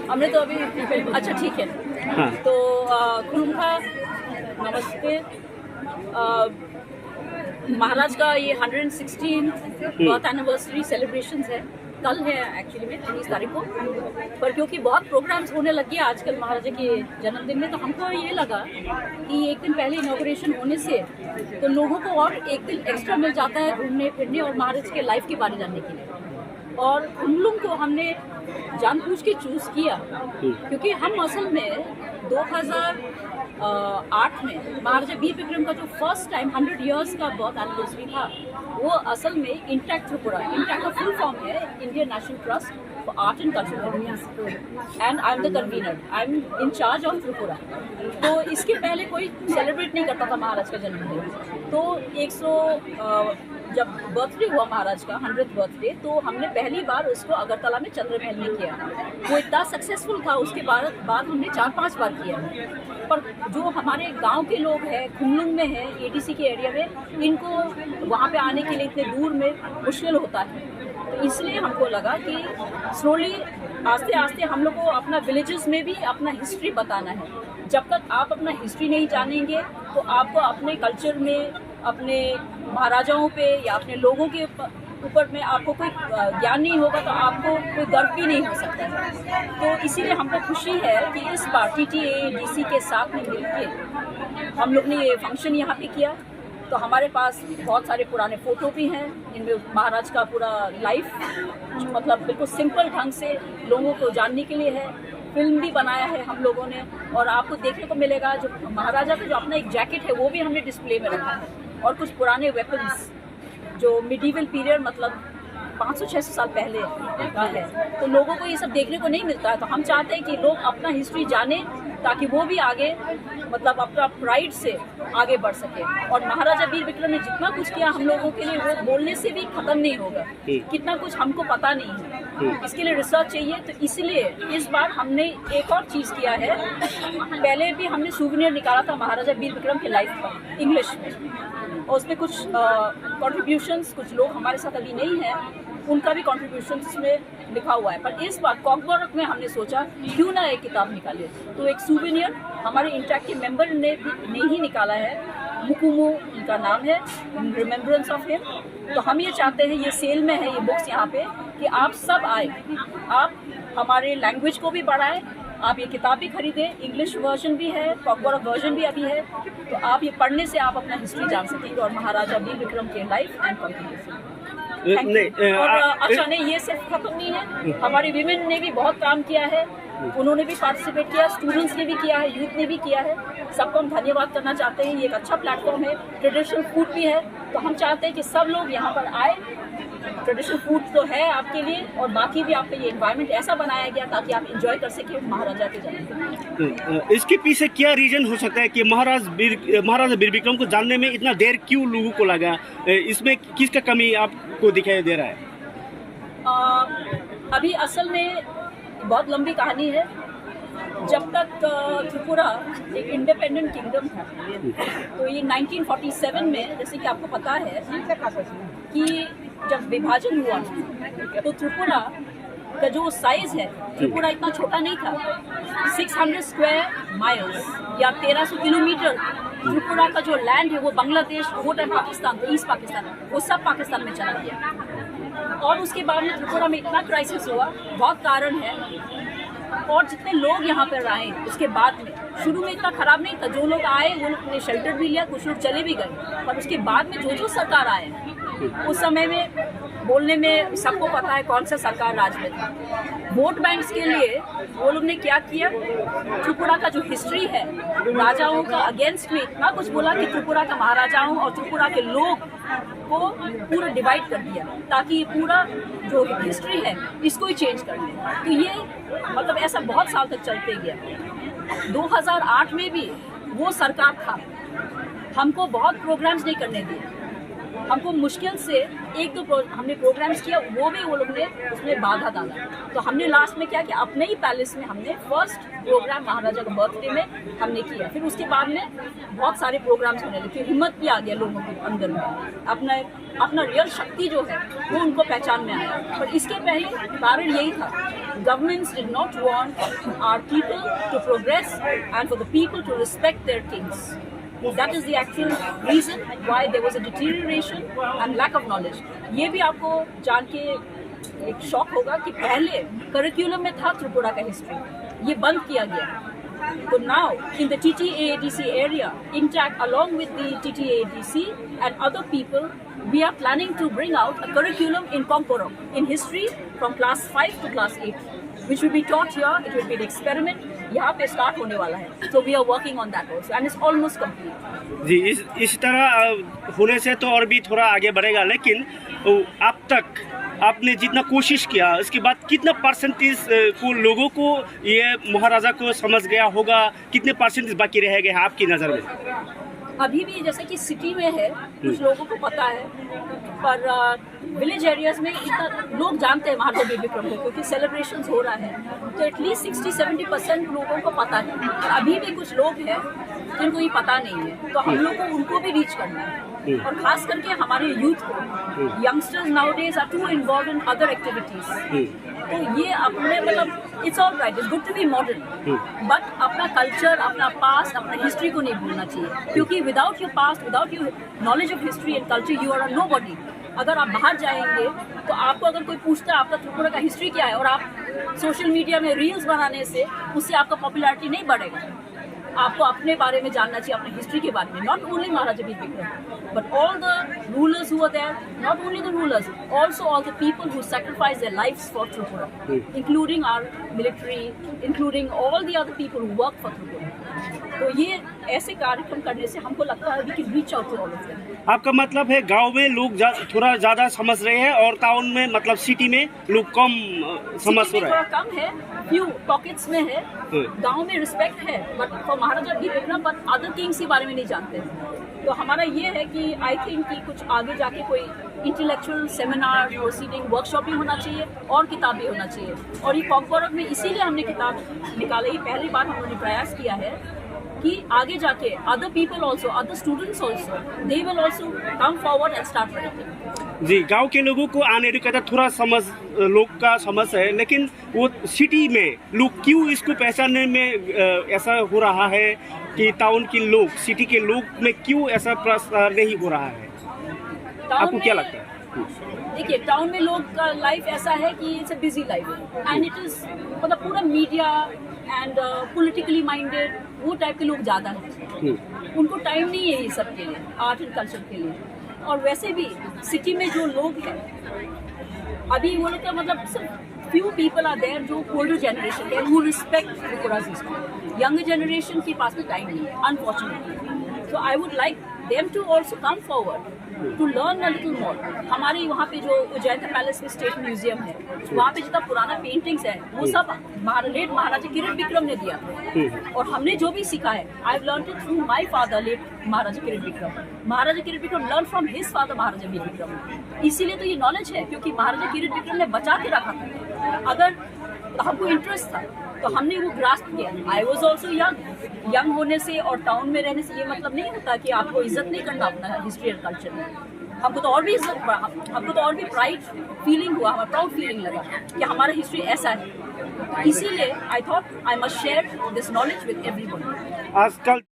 हमने तो अभी अच्छा ठीक है। हाँ। तो खुलुमखा, नमस्ते। महाराज का ये 116 बर्थ एनिवर्सरी सेलिब्रेशंस है, कल है एक्चुअली में 19 तारीख को। पर क्योंकि बहुत प्रोग्राम्स होने लग गए आजकल महाराजा के जन्मदिन में, तो हमको ये लगा कि एक दिन पहले इनॉग्रेशन होने से तो लोगों को और एक दिन एक्स्ट्रा मिल जाता है घूमने फिरने और महाराज के लाइफ के बारे जानने के लिए। और खुमलुंग को हमने जानबूझ के चूज़ किया क्योंकि हम असल में 2008 में महाराजा वीर विक्रम का जो फर्स्ट टाइम 100 इयर्स का बर्थ एनिवर्सरी था, वो असल में इंटैक्ट त्रिपुरा, इंटैक्ट का फुल फॉर्म है Indian national trust for art and cultural and I am the convener, I am in charge of Tripura. तो इसके पहले कोई सेलिब्रेट नहीं करता था महाराज का जन्मदिन। तो जब बर्थडे हुआ महाराज का 100th बर्थडे, तो हमने पहली बार उसको अगरतला में चंद्रमहल में किया। वो इतना सक्सेसफुल था, उसके बाद हमने 4-5 बार किया। पर जो हमारे गांव के लोग हैं, खुमलुंग में हैं, एडीसी के एरिया में, इनको वहाँ पे आने के लिए इतने दूर में मुश्किल होता है। तो इसलिए हमको लगा कि स्लोली आस्ते आस्ते हम लोग को अपना विलेजेस में भी अपना हिस्ट्री बताना है। जब तक आप अपना हिस्ट्री नहीं जानेंगे तो आपको अपने कल्चर में, अपने महाराजाओं पे या अपने लोगों के ऊपर में आपको कोई ज्ञान नहीं होगा तो आपको कोई गर्व भी नहीं हो सकता है। तो इसीलिए हमको खुशी है कि इस बार TTA-DC के साथ में मिलकर हम लोग ने ये फंक्शन यहाँ पे किया। तो हमारे पास बहुत सारे पुराने फ़ोटो भी हैं, इनमें महाराज का पूरा लाइफ मतलब बिल्कुल सिंपल ढंग से लोगों को जानने के लिए है। फिल्म भी बनाया है हम लोगों ने, और आपको देखने को मिलेगा जो महाराजा का जो अपना एक जैकेट है वो भी हमने डिस्प्ले में रखा है, और कुछ पुराने वेपन्स जो मिडीवल पीरियड मतलब 500-600 साल पहले का है। तो लोगों को ये सब देखने को नहीं मिलता है। तो हम चाहते हैं कि लोग अपना हिस्ट्री जाने ताकि वो भी आगे मतलब अपना प्राइड से आगे बढ़ सके। और महाराजा वीर विक्रम ने जितना कुछ किया हम लोगों के लिए, वो बोलने से भी ख़त्म नहीं होगा। कितना कुछ हमको पता नहीं है, इसके लिए रिसर्च चाहिए। तो इसलिए इस बार हमने एक और चीज़ किया है। पहले भी हमने सूवेनियर निकाला था महाराजा वीर विक्रम के लाइफ का इंग्लिश में, और उसमें कुछ कॉन्ट्रीब्यूशंस, कुछ लोग हमारे साथ अभी नहीं हैं, उनका भी कॉन्ट्रीब्यूशंस इसमें लिखा हुआ है। पर इस बार कॉकबर्ग में हमने सोचा क्यों ना एक किताब निकाले। तो एक सूवेनियर हमारे इंटैक्ट के मेंबर ने ही निकाला है, मुकुमो उनका नाम है, रिमेम्बरेंस ऑफ हिम। तो हम ये चाहते हैं, ये सेल में है ये बुक्स यहाँ पे, कि आप सब आए, आप हमारे लैंग्वेज को भी बढ़ाएं, आप ये किताब भी खरीदें। इंग्लिश वर्जन भी है, कॉकबर्ग वर्जन भी अभी है। तो आप ये पढ़ने से आप अपना हिस्ट्री जान सकेंगे और महाराजा वीर विक्रम के लाइफ एंड कॉन्ट्रीब्यूशन। और अच्छा नहीं, ये सिर्फ खत्म नहीं है, हमारी विमेन ने भी बहुत काम किया है, उन्होंने भी पार्टिसिपेट किया, स्टूडेंट्स ने भी किया है, यूथ ने भी किया है। सबको हम धन्यवाद करना चाहते हैं। ये एक अच्छा प्लेटफॉर्म है, ट्रेडिशनल फूड भी है। तो हम चाहते हैं कि सब लोग यहाँ पर आए। ट्रेडिशनल फूड तो है आपके लिए, और बाकी भी आपका ये एनवायरनमेंट ऐसा बनाया गया ताकि आप एंजॉय कर सकें महाराजा के जन्मदिन। इसके पीछे क्या रीजन हो सकता है कि महाराजा वीर विक्रम को जानने में इतना देर क्यों लोगों को लगा? इसमें किसका कमी आपको दिखाई दे रहा है? अभी असल में बहुत लंबी कहानी है। जब तक त्रिपुरा एक इंडिपेंडेंट किंगडम था, तो ये 1947 में, जैसे कि आपको पता है कि जब विभाजन हुआ तो त्रिपुरा का जो साइज है, त्रिपुरा इतना छोटा नहीं था। 600 स्क्वायर माइल्स या 1300 किलोमीटर त्रिपुरा का जो लैंड है, वो बांग्लादेश, वो पाकिस्तान, ईस्ट पाकिस्तान, वो सब पाकिस्तान में चला गया। और उसके बाद में त्रिपुरा में इतना क्राइसिस हुआ, बहुत कारण है। और जितने लोग यहाँ पर आए उसके बाद में, शुरू में इतना खराब नहीं था। जो लोग आए वो लोग ने शेल्टर भी लिया, कुछ लोग चले भी गए। पर उसके बाद में जो सरकार आए, उस समय में बोलने में सबको पता है कौन सा सरकार राज में था। वोट बैंक्स के लिए वो लोग ने क्या किया, त्रिपुरा का जो हिस्ट्री है, राजाओं का अगेंस्ट में इतना कुछ बोला कि त्रिपुरा का महाराजाओं और त्रिपुरा के लोग को पूरा डिवाइड कर दिया, ताकि ये पूरा जो हिस्ट्री है इसको ही चेंज कर दें। तो ये मतलब ऐसा बहुत साल तक चलते गया। 2008 में भी वो सरकार था, हमको बहुत प्रोग्राम्स नहीं करने दिए। हमको मुश्किल से एक दो हमने प्रोग्राम्स किया, वो भी वो लोग ने उसमें बाधा डाला। तो हमने लास्ट में क्या किया, अपने ही पैलेस में हमने फर्स्ट प्रोग्राम महाराजा का बर्थडे में हमने किया। फिर उसके बाद में बहुत सारे प्रोग्राम्स होने लगे, हिम्मत भी आ गया लोगों के अंदर में, अपना रियल शक्ति जो है वो उनको पहचान में आया। पर इसके पहले कारण यही था, governments did not want our people to progress and for the people to respect their kings. That is the actual reason why there was a deterioration and lack of knowledge. ये भी आपको जान के एक शॉक होगा कि पहले curriculum में था त्रिपुरा का हिस्ट्री, ये बंद किया गया। तो now in the TTAADC area, intact along with the TTAADC and other people, we are planning to bring out a curriculum in Komporom in history from class 5 to class 8, which will be taught here. It will be an experiment. यहाँ पे start होने वाला है, so we are working on that also and it's almost complete. जी, इस तरह होने से तो और भी थोड़ा आगे बढ़ेगा, लेकिन अब तक आपने जितना कोशिश किया उसके बाद कितना परसेंटेज को लोगों को ये महाराजा को समझ गया होगा, कितने परसेंटेज बाकी रह गए हैं आपकी नज़र में? अभी भी जैसे कि सिटी में है कुछ लोगों को पता है, पर विलेज एरियाज में इतना लोग जानते हैं महाराजा वीर विक्रम को क्योंकि सेलिब्रेशंस हो रहा है, तो एटलीस्ट 60-70% लोगों को पता है। अभी भी कुछ लोग हैं जिनको ये पता नहीं है, तो हम लोग को उनको भी रीच करना है, और खास करके हमारे यूथ को। Youngsters nowadays are to involve in other activities, तो ये अपने मतलब it's all right, it's good to be modern, but अपना कल्चर, अपना पास्ट, अपना हिस्ट्री को नहीं भूलना चाहिए, क्योंकि without your past, without your knowledge of history and culture, you are a nobody. अगर आप बाहर जाएंगे तो आपको अगर कोई पूछता है आपका त्रिपुरा का हिस्ट्री क्या है, और आप सोशल मीडिया में रील्स बनाने से उससे आपका पॉपुलैरिटी नहीं बढ़ेगा। आपको अपने बारे में जानना चाहिए, अपने हिस्ट्री के बारे में, not only Maharaja Veer Vikram but all the rulers who were there, not only the rulers, also all the people who sacrifice their lives for Tripura, including our military, including all the other people who work for Tripura. तो ये ऐसे कार्यक्रम करने से हमको लगता है we can reach out to all of them. आपका मतलब है गांव में लोग थोड़ा ज़्यादा समझ रहे हैं और टाउन में मतलब सिटी में लोग कम समझ रहे हैं? थोड़ा कम है, फ्यू पॉकेट्स में है, गांव में रिस्पेक्ट है, but for Maharaja Bir Vikram but other Kings के बारे में नहीं जानते। तो हमारा ये है कि आई थिंक कि कुछ आगे जाके कोई इंटेलेक्चुअल सेमिनार, प्रोसीडिंग, वर्कशॉप भी होना चाहिए और किताब भी होना चाहिए। और ये कॉम्पोरम में इसीलिए हमने किताब निकाला, ये पहली बार हमने प्रयास किया है कि आगे जाके other people also, other students also, they will also come forward and start writing. जी, गांव के लोगों को आने का थोड़ा समझ लोग का समझ है, लेकिन वो सिटी में लोग क्यों इसको पहचानने में ऐसा हो रहा है कि टाउन के लोग, सिटी के लोग में क्यों ऐसा प्रसार नहीं हो रहा है? आपको क्या लगता है? देखिए, टाउन में लोग का लाइफ ऐसा है कि it's a busy life and it is मतलब पूरा मीडिया एंड पॉलिटिकली माइंडेड, वो टाइप के लोग ज़्यादा हैं, उनको टाइम नहीं है ये सब के लिए, आर्ट एंड कल्चर के लिए। और वैसे भी सिटी में जो लोग हैं अभी, वो लोग का मतलब सिर्फ फ्यू पीपल आर देयर जो ओल्डर जनरेशन के, who respect Tripura's history. Younger generation के पास में टाइम नहीं है, unfortunately. So I would like them to also come forward to learn a little more. हमारे वहाँ पे जो उज्जैन पैलेस में स्टेट म्यूजियम है, वहाँ पे जितना पुराना पेंटिंग्स है वो सब लेट महाराजा किरीट विक्रम ने दिया था, और हमने जो भी सीखा है, I have learned it through my father late Maharaja Kirit Vikram. Maharaja Kirit Vikram learn from his father Maharaja वीर विक्रम। इसीलिए तो ये नॉलेज है, क्योंकि महाराजा किरीट विक्रम ने बचा के रखा था। अगर हमको इंटरेस्ट था तो हमने वो ग्रास्प किया। आई वॉज ऑल्सो यंग होने से और टाउन में रहने से ये मतलब नहीं होता कि आपको इज्जत नहीं करना अपना हिस्ट्री एंड कल्चर में। हमको तो और भी इज्जत, हमको तो और भी प्राइड फीलिंग हुआ, हमारा प्राउड फीलिंग लगा कि हमारा हिस्ट्री ऐसा है। इसीलिए I thought I must share this knowledge with everyone. आजकल